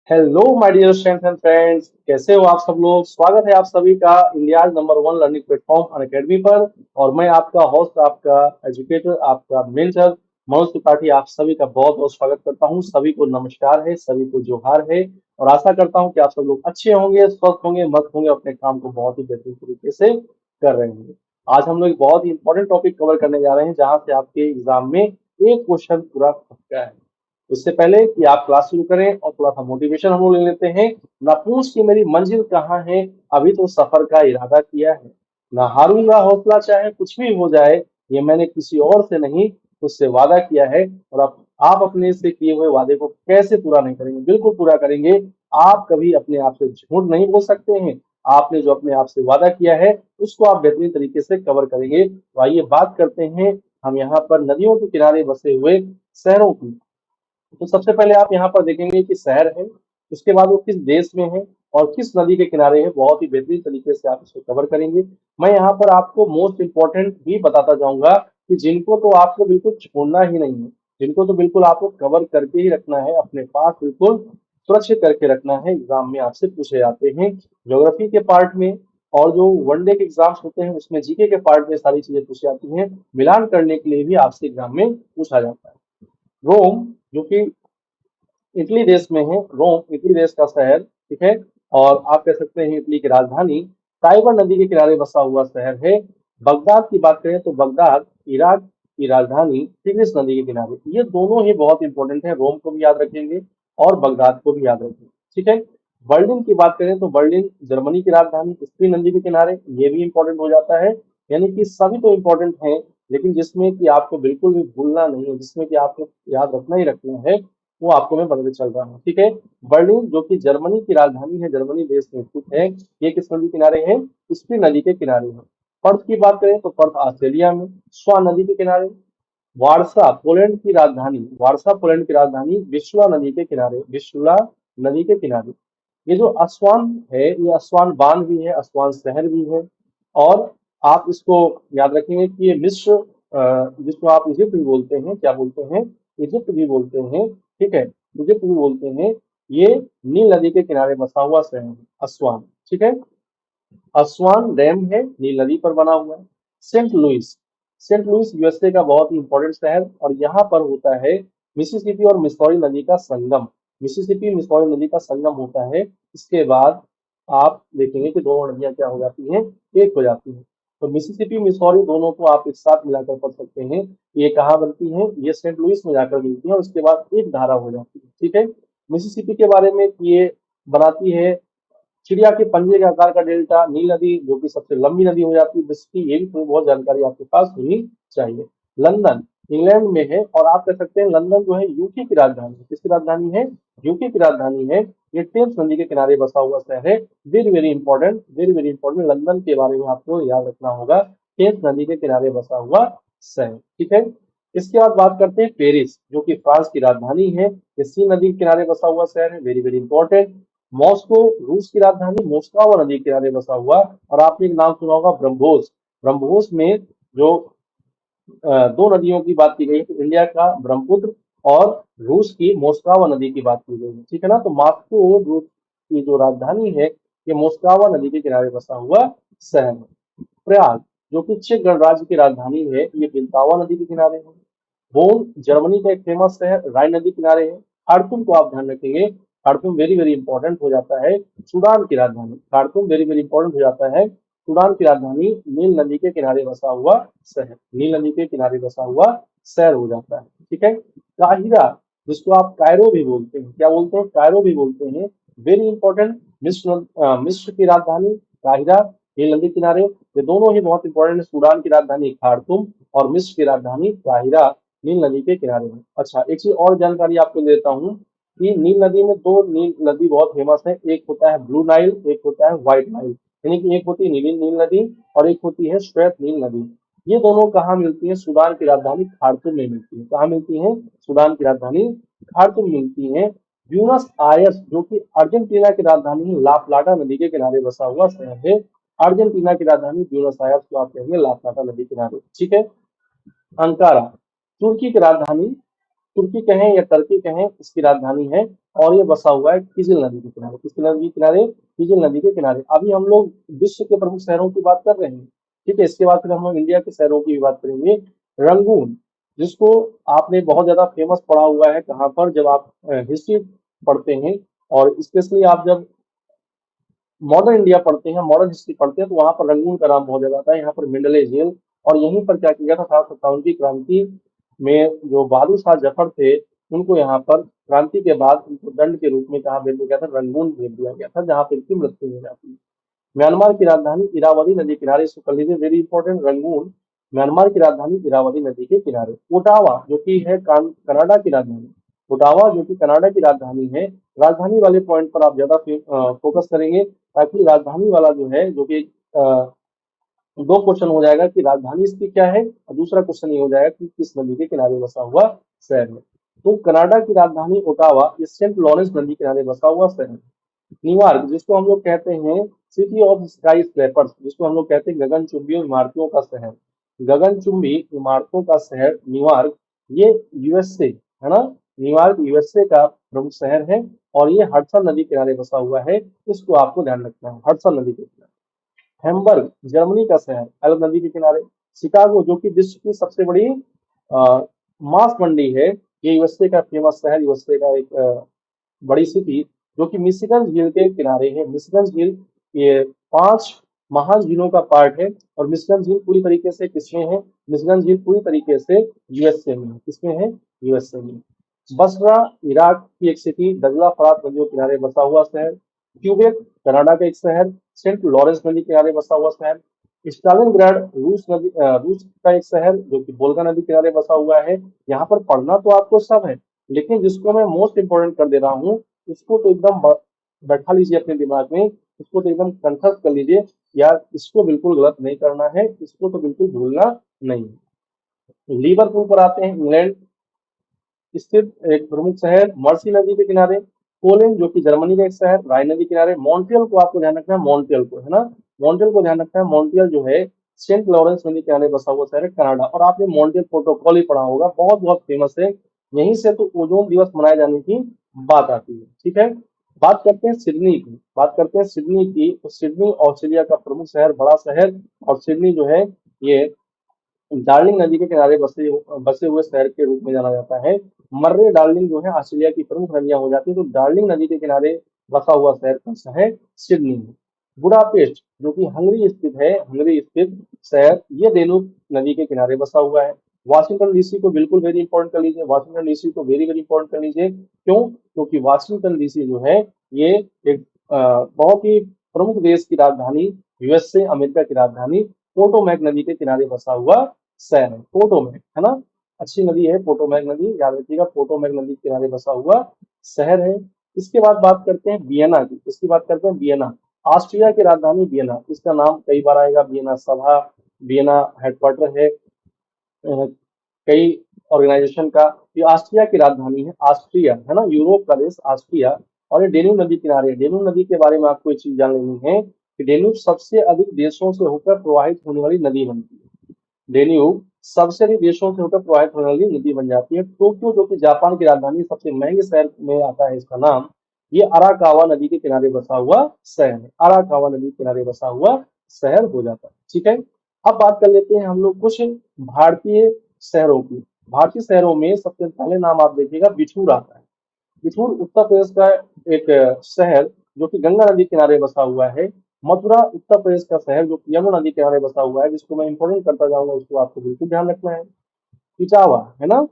Hello my dear students and friends, कैसे हो आप सब लोग। स्वागत है आप सभी का India number one learning platform Unacademy पर। और मैं आपका होस्ट, आपका एजुकेटर, आपका मेंटर मनोज त्रिपाठी आप सभी का बहुत बहुत स्वागत करता हूं। सभी को नमस्कार है, सभी को जोहार है। और आशा करता हूं कि आप सब लोग अच्छे होंगे, स्वस्थ होंगे, मस्त होंगे, अपने काम को बहुत ही बेहतरीन तरीके से कर रहे होंगे। आज हम लोग एक बहुत ही इंपॉर्टेंट टॉपिक कवर करने जा रहे हैं, जहां से आपके एग्जाम में एक क्वेश्चन पूरा पक्का है। इससे पहले कि आप क्लास शुरू करें और थोड़ा सा मोटिवेशन हम लोग ले लेते हैं। ना पूछ कि मेरी मंजिल कहाँ है, अभी तो सफर का इरादा किया है। ना हारूंगा हौसला चाहे कुछ भी हो जाए, ये मैंने किसी और से नहीं उससे वादा किया है। और आप अपने से किए हुए वादे को कैसे पूरा नहीं करेंगे, बिल्कुल पूरा करेंगे। आप कभी अपने आप से झूठ नहीं बोल सकते हैं। आपने जो अपने आप से वादा किया है उसको आप बेहतरीन तरीके से कवर करेंगे। तो आइए बात करते हैं हम यहाँ पर नदियों के किनारे बसे हुए शहरों की। तो सबसे पहले आप यहाँ पर देखेंगे कि शहर है, उसके बाद वो किस देश में है और किस नदी के किनारे है। बहुत ही बेहतरीन तरीके से आप इसको कवर करेंगे। मैं यहाँ पर आपको मोस्ट इंपॉर्टेंट भी बताता जाऊंगा कि जिनको तो आपको बिल्कुल छोड़ना ही नहीं है, जिनको तो बिल्कुल आपको कवर करके ही रखना है, अपने पास बिल्कुल सुरक्षित करके रखना है। एग्जाम में आपसे पूछे जाते हैं ज्योग्राफी के पार्ट में, और जो वनडे के एग्जाम्स होते हैं उसमें जीके के पार्ट में सारी चीजें पूछी जाती हैं। मिलान करने के लिए भी आपसे एग्जाम में पूछा जाता है। रोम, जो कि इटली देश में है। रोम इटली देश का शहर, ठीक है। और आप कह सकते हैं इटली की राजधानी। टाइबर नदी के किनारे बसा हुआ शहर है। बगदाद की बात करें तो बगदाद इराक की राजधानी टिग्रिस नदी के किनारे। ये दोनों ही बहुत इंपॉर्टेंट है, रोम को भी याद रखेंगे और बगदाद को भी याद रखेंगे, ठीक है। बर्लिन की बात करें तो बर्लिन जर्मनी की राजधानी स्पीन नदी के किनारे, ये भी इंपॉर्टेंट हो जाता है। यानी कि सभी तो इंपॉर्टेंट हैं, लेकिन जिसमें कि आपको बिल्कुल भी भूलना नहीं है, जिसमें कि आपको याद रखना ही रखना है, वो आपको मैं बताते चल रहा हूँ, ठीक है। बर्लिन जो कि जर्मनी की राजधानी है, जर्मनी देश में स्थित है। ये किस नदी किनारे है? स्पीन नदी के किनारे है। पर्थ की बात करें तो पर्थ ऑस्ट्रेलिया में, स्वान नदी के किनारे। वारसा पोलैंड की राजधानी, वारसा पोलैंड की राजधानी विस्ला नदी के किनारे, विस्ला नदी के किनारे। ये जो अस्वान है, ये अस्वान बांध भी है, अस्वान शहर भी है। और आप इसको याद रखेंगे कि ये मिस्र, जिसको आप इजिप्ट भी बोलते हैं, क्या बोलते हैं? इजिप्ट भी बोलते हैं, ठीक है। इजिप्ट भी बोलते हैं। ये नील नदी के किनारे बसा हुआ शहर है अस्वान, ठीक है। अस्वान डैम है, नील नदी पर बना हुआ है। Saint Louis, Saint Louis USA का बहुत ही इंपॉर्टेंट शहर, और यहाँ पर होता है मिसिसिपी और मिसौरी नदी का संगम। मिसिसिपी मिसौरी नदी का संगम होता है। इसके बाद आप देखेंगे कि दोनों नदियां क्या हो जाती हैं, एक हो जाती हैं। तो मिसिसिपी मिसौरी दोनों को आप एक साथ मिलाकर पढ़ सकते हैं। ये कहाँ बनती है? ये सेंट लुइस में जाकर मिलती है और उसके बाद एक धारा हो जाती है, ठीक है। मिसिसिपी के बारे में ये बनाती है चिड़िया के पंजे के आकार का डेल्टा। नील नदी जो कि सबसे लंबी नदी हो जाती है विश्व की, ये भी थोड़ी बहुत जानकारी आपके पास होनी चाहिए। लंदन इंग्लैंड में है, और आप कह सकते हैं लंदन जो है यूके की राजधानी है। किसकी राजधानी है? यूके की राजधानी है। ये टेम्स नदी के किनारे बसा हुआ शहर है। Very very important, very very important, London के बारे में आपको याद रखना होगा। टेम्स नदी के किनारे बसा हुआ शहर, ठीक है। इसके बाद बात करते हैं पेरिस, जो कि फ्रांस की राजधानी है। ये सी नदी के किनारे बसा हुआ शहर है, वेरी वेरी इंपॉर्टेंट। मॉस्को रूस की राजधानी, मोस्कवा नदी के किनारे बसा हुआ। और आपने एक नाम सुना होगा ब्रह्मोस। ब्रह्मोस में जो दो नदियों की बात की गई है, तो इंडिया का ब्रह्मपुत्र और रूस की मोस्कवा नदी की बात की गई है, ठीक है ना। तो मॉस्को रूस की जो राजधानी है, ये मोस्कवा नदी के किनारे बसा हुआ शहर है। प्रयाग जो कि चेक गणराज्य की राजधानी है, ये बिल्तावा नदी के किनारे है। बोन जर्मनी का एक फेमस शहर, राइन नदी किनारे है। खार्तूम को आप ध्यान रखेंगे, खार्तूम वेरी वेरी इंपॉर्टेंट हो जाता है सूडान की राजधानी। खार्तूम वेरी वेरी इंपॉर्टेंट हो जाता है सूडान की राजधानी, नील नदी के किनारे बसा हुआ शहर, नील नदी के किनारे बसा हुआ शहर हो जाता है, ठीक है। काहिरा, जिसको आप कायरो भी बोलते हैं, क्या बोलते हैं? कायरो भी बोलते हैं। वेरी इंपॉर्टेंट, मिस्र की राजधानी काहिरा, नील नदी किनारे। ये दोनों ही बहुत इंपॉर्टेंट है। सूडान की राजधानी खार्तूम और मिस्र की राजधानी काहिरा, नील नदी के किनारे में। अच्छा, एक चीज और जानकारी आपको देता हूँ कि नील नदी में दो नील नदी बहुत फेमस है। एक होता है ब्लू नाइल, एक होता है व्हाइट नाइल। यानी कि एक होती है नीली नील नदी और एक होती है श्वेत नील नदी। ये दोनों कहाँ मिलती है? सूडान की राजधानी खार्तूम में मिलती है। कहाँ मिलती है? सूडान की राजधानी खार्तूम मिलती है। ब्यूनस आयर्स जो कि अर्जेंटीना की राजधानी है, ला प्लाटा नदी के किनारे बसा हुआ शहर है। अर्जेंटीना की राजधानी ब्यूनस आयर्स को आप कहेंगे ला प्लाटा नदी किनारे, ठीक है। अंकारा तुर्की की राजधानी तुर्की कहें या टर्की कहें, इसकी राजधानी है। और ये बसा हुआ है किजिल नदी के किनारे। किसकी नदी के किनारे? किजिल नदी के किनारे। अभी हम लोग विश्व के प्रमुख शहरों की बात कर रहे हैं, ठीक है। इसके बाद फिर हम लोग इंडिया के शहरों की भी बात करेंगे। रंगून, जिसको आपने बहुत ज्यादा फेमस पढ़ा हुआ है, कहाँ पर? जब आप हिस्ट्री पढ़ते हैं, और स्पेशली आप जब मॉडर्न इंडिया पढ़ते हैं, मॉडर्न हिस्ट्री पढ़ते हैं, तो वहां पर रंगून का नाम बहुत ज्यादा आता है। यहाँ पर मिंडले जेल, और यहीं पर क्या किया था, 1757 की क्रांति में जो बहादुर शाह जफर थे, उनको यहाँ पर क्रांति के बाद उनको दंड के रूप में कहा भेज दिया गया था, रंगून भेज दिया गया था, जहाँ पे इनकी मृत्यु हो जाती है। म्यांमार की राजधानी इरावदी नदी किनारे, इसको कर लीजिए, वेरी इंपॉर्टेंट। रंगून म्यांमार की राजधानी इरावदी नदी के किनारे। ओटावा जो कि है कनाडा की राजधानी, ओटावा जो कि कनाडा की राजधानी है। राजधानी वाले पॉइंट पर आप ज्यादा फोकस करेंगे, ताकि राजधानी वाला जो है, जो कि दो क्वेश्चन हो जाएगा कि राजधानी इसकी क्या है, और दूसरा क्वेश्चन ये हो जाएगा कि किस नदी के किनारे बसा हुआ शहर है। तो कनाडा की राजधानी ओटावा, ये सेंट लॉरेंस नदी के किनारे बसा हुआ शहर है। न्यूयॉर्क, जिसको हम लोग कहते हैं सिटी ऑफ स्काई स्क्रैपर्स, जिसको हम लोग कहते हैं गगनचुंबी इमारतों का शहर, गगनचुंबी इमारतों का शहर न्यूयॉर्क, ये यूएसए है ना। न्यूयॉर्क यूएसए का प्रमुख शहर है, और ये हडसन नदी किनारे बसा हुआ है। इसको आपको ध्यान रखना है, हडसन नदी के किनारे। हैम्बर्ग जर्मनी का शहर, एल्ब नदी के किनारे। शिकागो, जो कि विश्व की सबसे बड़ी मांस मंडी है, ये यूएसए का फेमस शहर, यूएसए का एक बड़ी सिटी, जो कि मिशिगन झील के किनारे है। मिशिगन झील ये 5 महान झीलों का पार्ट है, और मिशिगन झील पूरी तरीके से किसमें है? मिशिगन झील पूरी तरीके से यूएसए में है। किसमें है? यूएसए में। बसरा इराक की एक सिटी, दजला फरात नदियों के किनारे बसा हुआ शहर। क्यूबेक कनाडा का एक शहर, सेंट लॉरेंस नदी के किनारे बसा हुआ शहर। स्टालिनग्राड रूस का एक शहर, जो कि वोल्गा नदी के किनारे बसा हुआ है। यहाँ पर पढ़ना तो आपको सब है, लेकिन जिसको मैं मोस्ट इंपोर्टेंट कर दे रहा हूँ, इसको तो एकदम बैठा लीजिए अपने दिमाग में, इसको तो एकदम कंठस्थ कर लीजिए यार, इसको बिल्कुल गलत नहीं करना है, इसको तो बिल्कुल भूलना नहीं है। लिवरपूल पर आते हैं, इंग्लैंड स्थित एक प्रमुख शहर, मर्सी नदी के किनारे। पोलैंड, जो कि जर्मनी का एक शहर, राइन नदी के किनारे। मॉन्ट्रियल को आपको ध्यान रखना है, मॉन्ट्रियल को, है ना, मॉन्ट्रियल को ध्यान रखना है। मॉन्ट्रियल जो है सेंट लॉरेंस नदी के किनारे बसा हुआ शहर है, कनाडा। और आपने मॉन्ट्रियल प्रोटोकॉल ही पढ़ा होगा, बहुत बहुत फेमस है। यहीं से तो ओजोन दिवस मनाए जाने की बात आती है, ठीक है। बात करते हैं सिडनी की, बात करते हैं सिडनी की। तो सिडनी ऑस्ट्रेलिया का प्रमुख शहर, बड़ा शहर, और सिडनी जो है ये डार्लिंग नदी के किनारे बसे बसे हुए शहर के रूप में जाना जाता है। मर्रे डार्लिंग जो है ऑस्ट्रेलिया की प्रमुख नदियां हो जाती है, तो डार्लिंग नदी के किनारे बसा हुआ शहर कौन सा है? सिडनी है। बुडापेस्ट, जो कि हंगरी स्थित है, हंगरी स्थित शहर, ये डेन्यूब नदी के किनारे बसा हुआ है। वाशिंगटन डीसी को बिल्कुल वेरी इंपॉर्टेंट कर लीजिए, वाशिंगटन डीसी को वेरी वेरी इंपॉर्टेंट कर लीजिए। क्यों? क्योंकि वाशिंगटन डीसी जो है ये एक बहुत ही प्रमुख देश की राजधानी, यूएसए अमेरिका की राजधानी, पोटोमैक नदी के किनारे बसा हुआ शहर है। पोटोमैक, है ना, अच्छी नदी है पोटोमैक नदी, याद रखिएगा, पोटोमैक नदी के किनारे बसा हुआ शहर है। इसके बाद बात करते हैं वियना की, इसकी बात करते हैं वियना, ऑस्ट्रिया की राजधानी वियना। इसका नाम कई बार आएगा, वियना सभा, वियना हेडक्वार्टर है कई ऑर्गेनाइजेशन का। ये ऑस्ट्रिया की राजधानी है, ऑस्ट्रिया, है ना, यूरोप का देश ऑस्ट्रिया। और ये डेन्यूब नदी किनारे है। डेन्यूब नदी के बारे में आपको एक चीज जान लेनी है कि डेन्यूब सबसे अधिक देशों से होकर प्रवाहित होने वाली नदी बनती है। डेन्यूब सबसे अधिक देशों से होकर प्रवाहित होने वाली नदी बन जाती है। टोक्यो, जो कि जापान की राजधानी, सबसे महंगे शहर में आता है इसका नाम, ये अराकावा नदी के किनारे बसा हुआ शहर है। अराकावा नदी के किनारे बसा हुआ शहर हो जाता है, ठीक है। अब बात कर लेते हैं हम लोग कुछ भारतीय शहरों की। भारतीय शहरों में सबसे पहले नाम आप देखिएगा, बिठूर आता है। बिठूर उत्तर प्रदेश का एक शहर, जो कि गंगा नदी के किनारे बसा हुआ है। मथुरा उत्तर प्रदेश का शहर, जो कि यमुना नदी के किनारे बसा हुआ है, जिसको मैं इंपोर्टेंट करता जाऊंगा, उसको आपको बिल्कुल ध्यान रखना है। इटावा, है ना,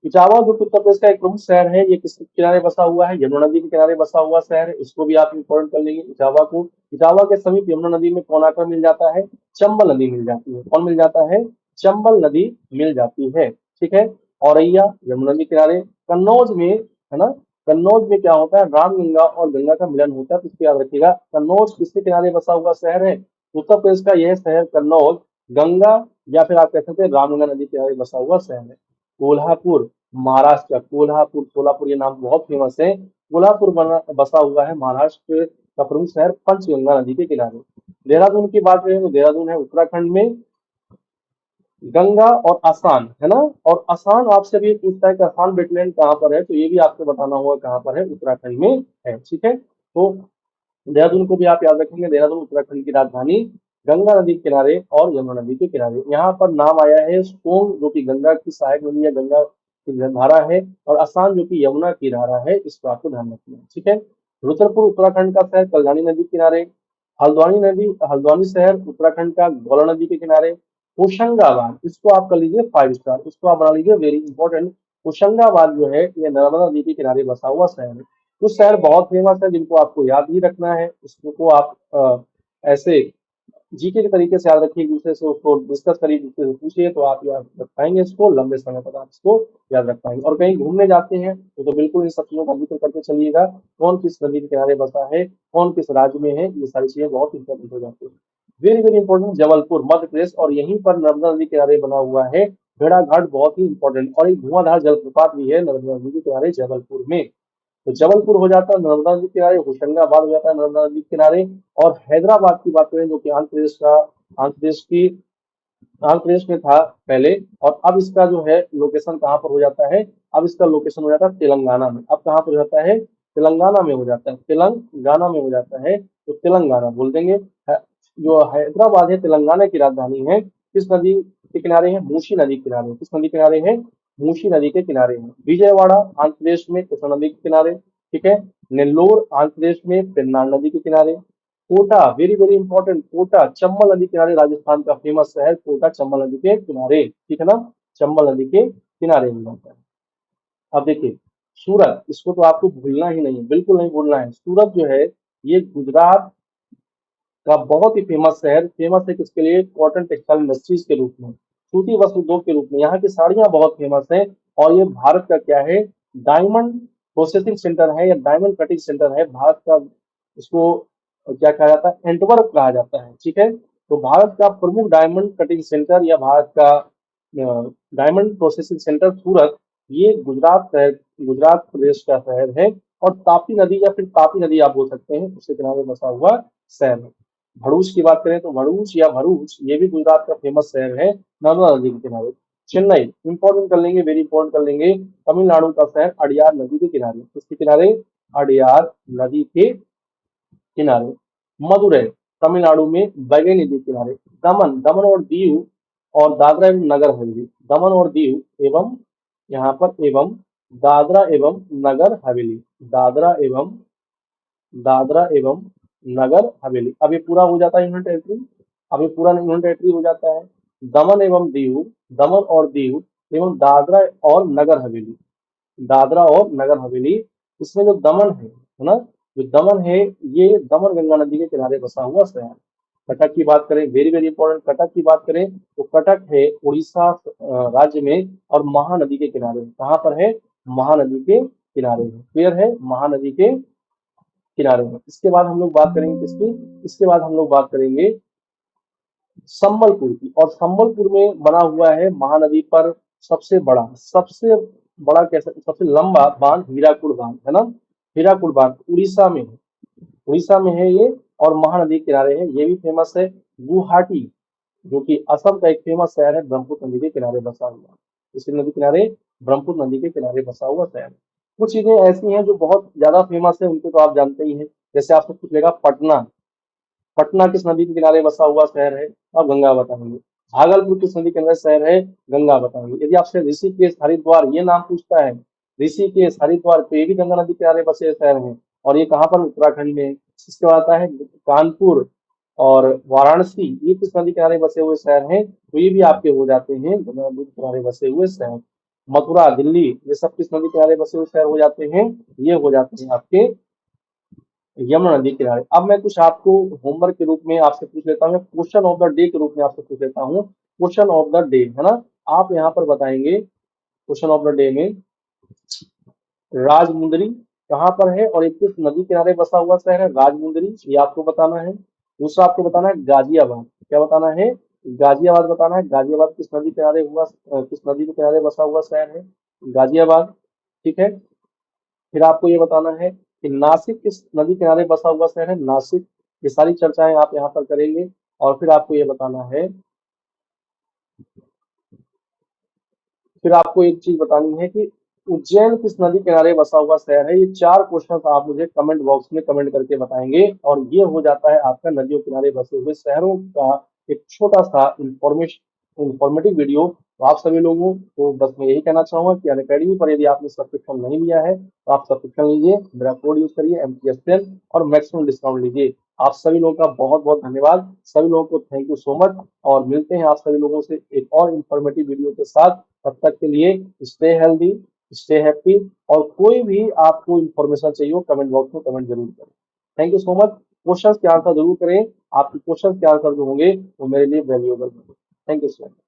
इटावा जो कि उत्तर प्रदेश का एक प्रमुख शहर है, ये किस किनारे बसा हुआ है? यमुना नदी के किनारे बसा हुआ शहर है, इसको भी आप इंपॉर्टेंट कर लेंगे इटावा को। इटावा के समीप यमुना नदी में कौन आकर मिल जाता है? चंबल नदी मिल जाती है। कौन मिल जाता है? चंबल नदी मिल जाती है, ठीक है। औरैया यमुना नदी किनारे। कन्नौज में, है ना, कन्नौज में क्या होता है? रामगंगा और गंगा का मिलन होता है, तो इसको याद रखिएगा। कन्नौज किसके किनारे बसा हुआ शहर है? उत्तर प्रदेश का यह शहर कन्नौज, गंगा या फिर आप कह सकते हैं रामगंगा नदी के किनारे बसा हुआ शहर है। कोल्हापुर, महाराष्ट्र का कोल्हापुर, सोलापुर, ये नाम बहुत फेमस है। कोल्हापुर बसा हुआ है महाराष्ट्र का प्रमुख शहर, पंचगंगा नदी के किनारे। देहरादून की बात करें तो देहरादून है उत्तराखंड में। गंगा और असम है ना। और असम आपसे भी पूछता है कि असम वेटलैंड कहाँ पर है, तो ये भी आपको बताना होगा कहाँ पर है, उत्तराखंड में है। ठीक है, तो देहरादून को भी आप याद रखेंगे। देहरादून उत्तराखंड की राजधानी, गंगा नदी के किनारे और यमुना नदी के किनारे। यहाँ पर नाम आया है सोन, जो कि गंगा की सहायक नदी या गंगा की धारा है, और आसाम जो कि यमुना की धारा है। इस बात को ध्यान रखना है। ठीक है, रुद्रपुर उत्तराखंड का शहर, कल्याणी नदी के किनारे। हल्द्वानी शहर उत्तराखंड का, गौला नदी के किनारे। होशंगाबाद, इसको आप कर लीजिए 5 स्टार, इसको आप बना लीजिए वेरी इंपॉर्टेंट। होशंगाबाद जो है ये नर्मदा नदी के किनारे बसा हुआ शहर है। कुछ शहर बहुत फेमस है जिनको आपको याद ही रखना है, उसको आप ऐसे जीके के तरीके से याद रखिए, एक दूसरे से उसको डिस्कस करिए, एक दूसरे से पूछिए, तो आप याद रख पाएंगे इसको, लंबे समय तक आप इसको याद रख पाएंगे। और कहीं घूमने जाते हैं तो बिल्कुल इन सब चीजों का जिक्र करके चलिएगा, कौन किस नदी के किनारे बसा है, कौन किस राज्य में है, ये सारी चीजें बहुत इंपॉर्टेंट हो जाती है। Very very important, Jabalpur Madhya Pradesh, और यहीं पर नर्मदा नदी के किनारे बना हुआ है भेड़ाघाट, बहुत ही इंपॉर्टेंट। और एक धुआंधार जलप्रपात भी है नर्मदा नदी के किनारे जबलपुर में। तो जबलपुर हो जाता है नर्मदा नदी के किनारे, होशंगाबाद हो जाता है नर्मदा नदी के किनारे। और हैदराबाद की बात करें जो कि आंध्र प्रदेश की आंध्र प्रदेश में था पहले, और अब इसका जो है लोकेशन कहाँ पर हो जाता है, अब इसका लोकेशन हो जाता है तेलंगाना में। अब कहाँ पर हो जाता है, तेलंगाना में हो जाता है, तेलंगाना में हो जाता है, तो तेलंगाना बोल देंगे। जो हैदराबाद है तेलंगाना की राजधानी है, किस नदी के किनारे है, मूसी नदी के किनारे। किस नदी के किनारे है, मूसी नदी के किनारे है। विजयवाड़ा आंध्र प्रदेश में कृष्णा नदी के किनारे। ठीक है, नेल्लोर आंध्र प्रदेश में पेन्नार नदी के किनारे। Kota, very very important, Kota Chambal नदी के किनारे, राजस्थान का फेमस शहर कोटा चंबल नदी के किनारे। ठीक है ना, चंबल नदी के किनारे में जाता है। अब देखिए सूरत, इसको तो आपको भूलना ही नहीं है, बिल्कुल नहीं भूलना है। सूरत जो है ये गुजरात का बहुत ही फेमस शहर, फेमस है किसके लिए, कॉटन टेक्सटाइल इंडस्ट्रीज के रूप में, सूती वस्त्र उद्योग के रूप में। यहाँ की साड़ियां बहुत फेमस है। और ये भारत का क्या है, डायमंड प्रोसेसिंग सेंटर है या डायमंड कटिंग सेंटर है भारत का। इसको क्या कहा जाता है, एंटवर्प कहा जाता है। ठीक है, तो भारत का प्रमुख डायमंड कटिंग सेंटर या भारत का डायमंड प्रोसेसिंग सेंटर सूरत, ये गुजरात प्रदेश का शहर है। और तापी नदी या फिर तापी नदी आप बोल सकते हैं, उसके किनारे बसा हुआ शहर है। भरूच की बात करें तो भरूच या भरूच, ये भी गुजरात का फेमस शहर है, नर्मदा नदी के किनारे। चेन्नई इंपॉर्टेंट कर लेंगे, वेरी इंपॉर्टेंट कर लेंगे। तमिलनाडु का शहर, अड़ियार नदी के किनारे। किसके किनारे, अड़ियार नदी के किनारे। मदुरै तमिलनाडु में बैगई नदी के किनारे। दमन और दीव और दादरा एवं नगर हवेली, दमन और दीव एवं यहाँ पर एवं दादरा एवं नगर हवेली, दादरा एवं नगर हवेली। अब ये पूरा हो जाता है यूनियन टेरिटरी, अब ये पूरा यूनियन टेरिटरी हो जाता है। दमन एवं दीव, दमन और दीव एवं दादरा और नगर हवेली, दादरा और नगर हवेली। इसमें जो दमन है ना, जो दमन है, ये दमन गंगा नदी के किनारे बसा हुआ शहर। कटक की बात करें, वेरी वेरी इंपॉर्टेंट, कटक की बात करें तो कटक है उड़ीसा राज्य में, और महानदी के किनारे। कहाँ पर है, महानदी के किनारे है, क्लियर है, महानदी के किनारे में। इसके बाद हम लोग बात करेंगे किसकी, इसके बाद हम लोग बात करेंगे संबलपुर की। और संबलपुर में बना हुआ है महानदी पर सबसे बड़ा कैसे, सबसे लंबा बांध हीराकुड बांध है ना, हीराकुड बांध उड़ीसा में है, उड़ीसा में है ये, और महानदी के किनारे है, ये भी फेमस है। गुवाहाटी जो कि असम का एक फेमस शहर है, ब्रह्मपुत्र नदी के किनारे बसा हुआ, इसी नदी किनारे, ब्रह्मपुत्र नदी के किनारे बसा हुआ शहर। कुछ चीजें ऐसी हैं जो बहुत ज्यादा फेमस है, उनको तो आप जानते ही हैं। जैसे आपसे पूछ लेगा पटना, पटना किस नदी के किनारे बसा हुआ शहर है, आप गंगा बताएंगे। भागलपुर किस नदी के अंदर शहर है, गंगा बताएंगे। यदि आपसे ऋषिकेश हरिद्वार ये नाम पूछता है, ऋषिकेश हरिद्वार, तो ये भी गंगा नदी के किनारे बसे शहर हैं, और ये कहाँ पर, उत्तराखंड में। इसके बाद आता है कानपुर और वाराणसी, ये किस नदी के किनारे बसे हुए शहर हैं, तो ये भी आपके हो जाते हैं गंगा नदी के किनारे बसे हुए शहर। मथुरा, दिल्ली, ये सब किस नदी के किनारे बसे हुए शहर हो जाते हैं, ये हो जाते हैं आपके यमुना नदी किनारे। अब मैं कुछ आपको होमवर्क के रूप में आपसे पूछ लेता हूँ, क्वेश्चन ऑफ द डे के रूप में आपसे पूछ लेता हूँ। क्वेश्चन ऑफ द डे है ना, आप यहाँ पर बताएंगे क्वेश्चन ऑफ द डे में, राजमुंदरी कहाँ पर है और एक किस नदी किनारे बसा हुआ शहर है, राजमुंदरी, ये आपको बताना है। दूसरा आपको बताना है गाजियाबाद, क्या बताना है, गाजियाबाद बताना है। गाजियाबाद किस नदी किनारे किस नदी के किनारे बसा हुआ शहर है, गाजियाबाद। ठीक है, फिर आपको ये बताना है कि नासिक किस नदी किनारे बसा हुआ शहर है, नासिक। ये सारी चर्चाएं आप यहाँ पर करेंगे। और फिर आपको ये बताना है, फिर आपको एक चीज बतानी है कि उज्जैन किस नदी किनारे बसा हुआ शहर है। ये 4 क्वेश्चन आप मुझे कमेंट बॉक्स में कमेंट करके बताएंगे और ये हो जाता है आपका नदियों किनारे बसे हुए शहरों का एक छोटा सा इंफॉर्मेटिव वीडियो। तो आप सभी लोगों को बस मैं यही कहना चाहूंगा कि अनअकैडमी पर यदि आपने सब्सक्रिप्शन नहीं लिया है तो आप सब्सक्रिप्शन लीजिए, मेरा कोड यूज करिए MTS10 और मैक्सिमम डिस्काउंट लीजिए। आप सभी लोगों का बहुत बहुत धन्यवाद, सभी लोगों को थैंक यू सो मच, और मिलते हैं आप सभी लोगों से एक और इन्फॉर्मेटिव वीडियो के साथ। तब तक के लिए स्टे हेल्दी, स्टे हैप्पी, और कोई भी आपको इन्फॉर्मेशन चाहिए हो कमेंट बॉक्स में कमेंट जरूर करें। Thank you so much. Questions के आंसर जरूर करें, आपके क्वेश्चंस के आंसर जो होंगे वो मेरे लिए वैल्यूएबल होंगे। Thank you so much.